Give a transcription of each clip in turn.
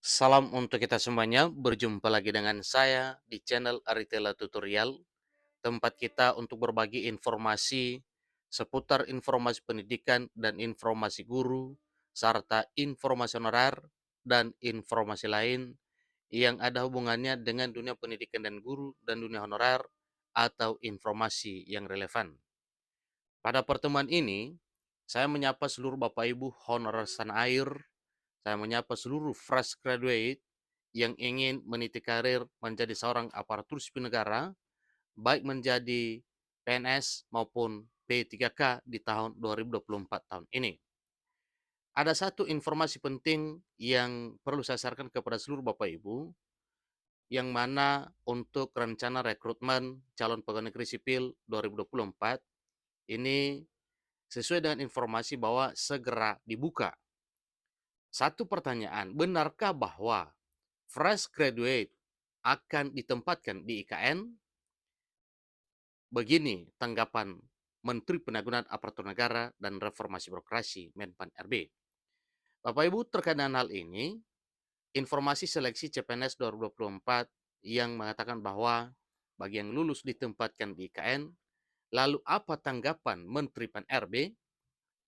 Salam untuk kita semuanya, berjumpa lagi dengan saya di channel Aritela Tutorial, tempat kita untuk berbagi informasi seputar informasi pendidikan dan informasi guru, serta informasi honorer dan informasi lain yang ada hubungannya dengan dunia pendidikan dan guru dan dunia honorer atau informasi yang relevan. Pada pertemuan ini, saya menyapa seluruh Bapak Ibu honorer tanah air. Saya menyapa seluruh fresh graduate yang ingin meniti karir menjadi seorang aparatur sipil negara, baik menjadi PNS maupun P3K di tahun 2024 tahun ini. Ada satu informasi penting yang perlu saya sarankan kepada seluruh Bapak Ibu, yang mana untuk rencana rekrutmen calon pegawai negeri sipil 2024 ini sesuai dengan informasi bahwa segera dibuka. Satu pertanyaan, benarkah bahwa fresh graduate akan ditempatkan di IKN? Begini tanggapan Menteri Penanggulangan Aparatur Negara dan Reformasi Birokrasi Menpan RB. Bapak Ibu, terkait dengan hal ini, informasi seleksi CPNS 2024 yang mengatakan bahwa bagi yang lulus ditempatkan di IKN, lalu apa tanggapan Menteri Pan RB?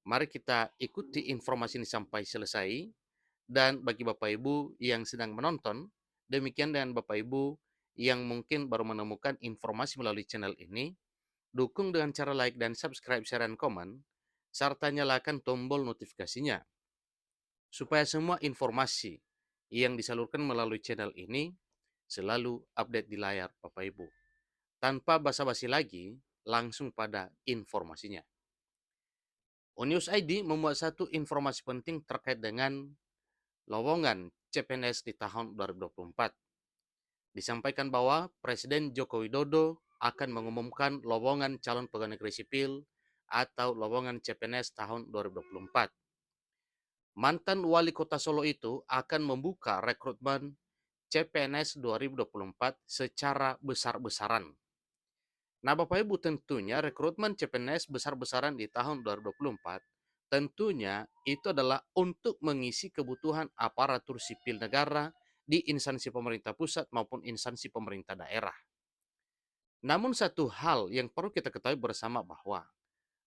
Mari kita ikuti informasi ini sampai selesai. Dan bagi Bapak Ibu yang sedang menonton, demikian dengan Bapak Ibu yang mungkin baru menemukan informasi melalui channel ini, dukung dengan cara like dan subscribe, share, dan komen, serta nyalakan tombol notifikasinya, supaya semua informasi yang disalurkan melalui channel ini selalu update di layar Bapak Ibu. Tanpa basa-basi lagi, langsung pada informasinya. Onius ID membuat satu informasi penting terkait dengan lowongan CPNS di tahun 2024. Disampaikan bahwa Presiden Joko Widodo akan mengumumkan lowongan calon pegawai negeri sipil atau lowongan CPNS tahun 2024. Mantan wali kota Solo itu akan membuka rekrutmen CPNS 2024 secara besar-besaran. Nah, Bapak Ibu, tentunya rekrutmen CPNS besar-besaran di tahun 2024 tentunya itu adalah untuk mengisi kebutuhan aparatur sipil negara di instansi pemerintah pusat maupun instansi pemerintah daerah. Namun satu hal yang perlu kita ketahui bersama bahwa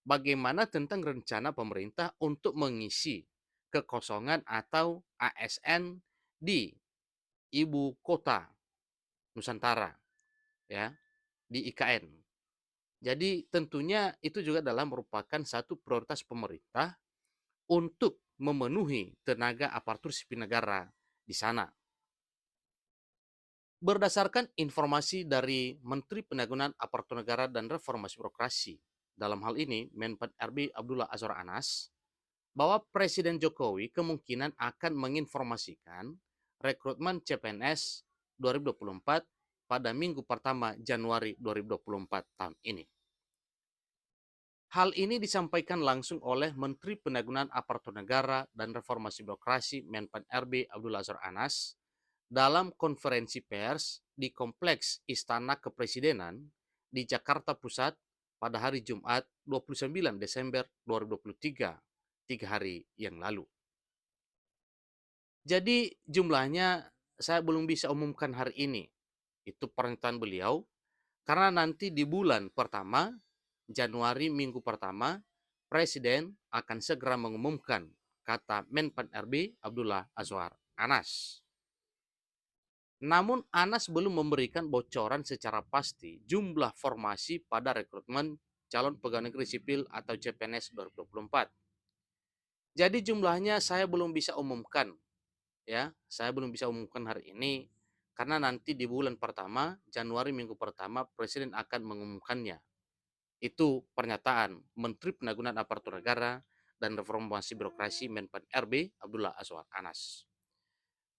bagaimana tentang rencana pemerintah untuk mengisi kekosongan atau ASN di ibu kota Nusantara, ya, di IKN. Jadi tentunya itu juga adalah merupakan satu prioritas pemerintah untuk memenuhi tenaga aparatur sipil negara di sana. Berdasarkan informasi dari Menteri Penanggulangan Aparatur Negara dan Reformasi Birokrasi, dalam hal ini Menpan RB Abdullah Azwar Anas, bahwa Presiden Jokowi kemungkinan akan menginformasikan rekrutmen CPNS 2024 pada minggu pertama Januari 2024 tahun ini. Hal ini disampaikan langsung oleh Menteri Penanggulangan Aparatur Negara dan Reformasi Birokrasi Menpan RB Abdullah Azwar Anas dalam konferensi pers di Kompleks Istana Kepresidenan di Jakarta Pusat pada hari Jumat 29 Desember 2023, 3 hari yang lalu. Jadi jumlahnya saya belum bisa umumkan hari ini. Itu pernyataan beliau, karena nanti di bulan pertama, Januari minggu pertama, Presiden akan segera mengumumkan, kata Menpan RB Abdullah Azwar Anas. Namun Anas belum memberikan bocoran secara pasti jumlah formasi pada rekrutmen calon pegawai negeri sipil atau CPNS 2024. Jadi jumlahnya saya belum bisa umumkan, ya. Saya belum bisa umumkan hari ini karena nanti di bulan pertama, Januari minggu pertama, Presiden akan mengumumkannya. Itu pernyataan Menteri Penanggulangan Aparatur Negara dan Reformasi Birokrasi Menpan RB Abdullah Azwar Anas.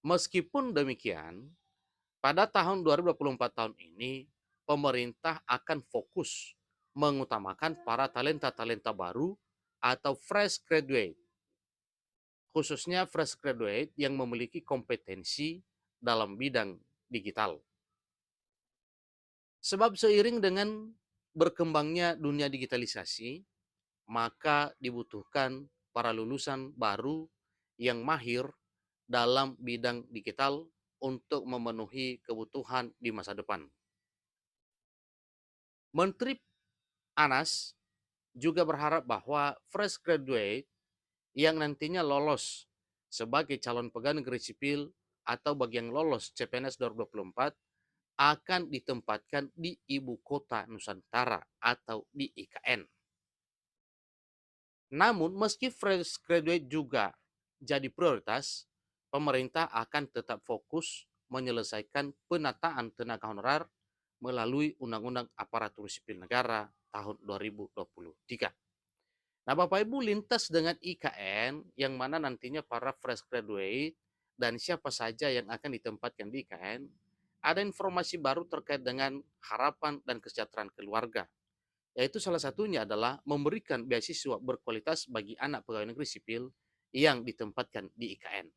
Meskipun demikian, pada tahun 2024 tahun ini, pemerintah akan fokus mengutamakan para talenta-talenta baru atau fresh graduate, khususnya fresh graduate yang memiliki kompetensi dalam bidang digital. Sebab seiring dengan berkembangnya dunia digitalisasi, maka dibutuhkan para lulusan baru yang mahir dalam bidang digital untuk memenuhi kebutuhan di masa depan. Menteri Anas juga berharap bahwa fresh graduate yang nantinya lolos sebagai calon pegawai negeri sipil atau bagi yang lolos CPNS 2024 akan ditempatkan di ibu kota Nusantara atau di IKN. Namun, meski fresh graduate juga jadi prioritas, pemerintah akan tetap fokus menyelesaikan penataan tenaga honorer melalui Undang-Undang Aparatur Sipil Negara tahun 2023. Nah, Bapak Ibu lintas dengan IKN yang mana nantinya para fresh graduate dan siapa saja yang akan ditempatkan di IKN, ada informasi baru terkait dengan harapan dan kesejahteraan keluarga, yaitu salah satunya adalah memberikan beasiswa berkualitas bagi anak pegawai negeri sipil yang ditempatkan di IKN.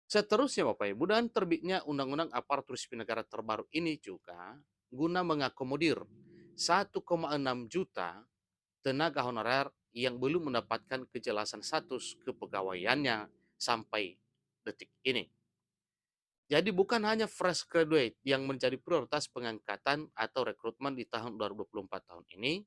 Seterusnya Bapak Ibu, dan terbitnya Undang-Undang Aparatur Sipil Negara terbaru ini juga guna mengakomodir 1,6 juta tenaga honorer yang belum mendapatkan kejelasan status kepegawaiannya sampai detik ini. Jadi bukan hanya fresh graduate yang menjadi prioritas pengangkatan atau rekrutmen di tahun 2024 tahun ini,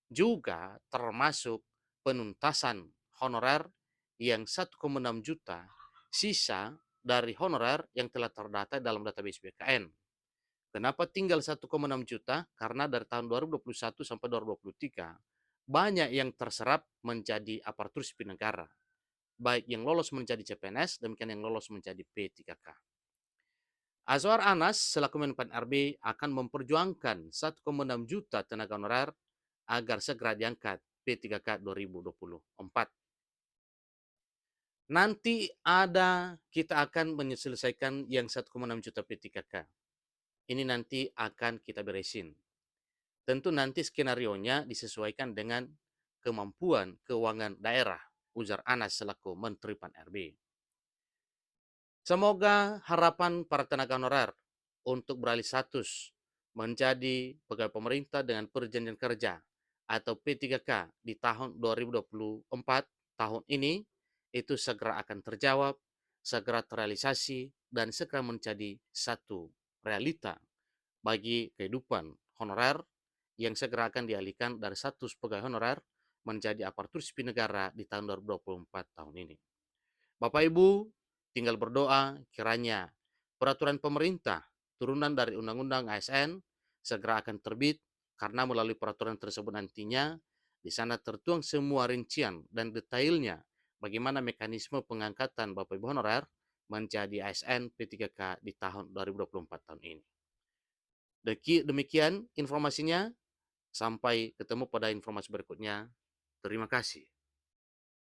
juga termasuk penuntasan honorer yang 1,6 juta sisa dari honorer yang telah terdata dalam database BKN. Kenapa tinggal 1,6 juta? Karena dari tahun 2021 sampai 2023 banyak yang terserap menjadi aparatur sipil negara. Baik yang lolos menjadi CPNS, demikian yang lolos menjadi P3K. Azwar Anas selaku Menpan RB akan memperjuangkan 1,6 juta tenaga honorer agar segera diangkat P3K 2024. Nanti kita akan menyelesaikan yang 1,6 juta P3K. Ini nanti akan kita beresin. Tentu nanti skenario-nya disesuaikan dengan kemampuan keuangan daerah, ujar Anas selaku Menteri Pan RB. Semoga harapan para tenaga honorer untuk beralih status menjadi pegawai pemerintah dengan perjanjian kerja atau P3K di tahun 2024 tahun ini itu segera akan terjawab, segera terrealisasi, dan segera menjadi satu realita bagi kehidupan honorer yang segera akan dialihkan dari status pegawai honorer menjadi aparatur sipil negara di tahun 2024 tahun ini. Bapak Ibu, tinggal berdoa kiranya peraturan pemerintah turunan dari Undang-Undang ASN segera akan terbit karena melalui peraturan tersebut nantinya di sana tertuang semua rincian dan detailnya bagaimana mekanisme pengangkatan Bapak Ibu honorer menjadi ASN P3K di tahun 2024 tahun ini. Demikian informasinya, sampai ketemu pada informasi berikutnya. Terima kasih.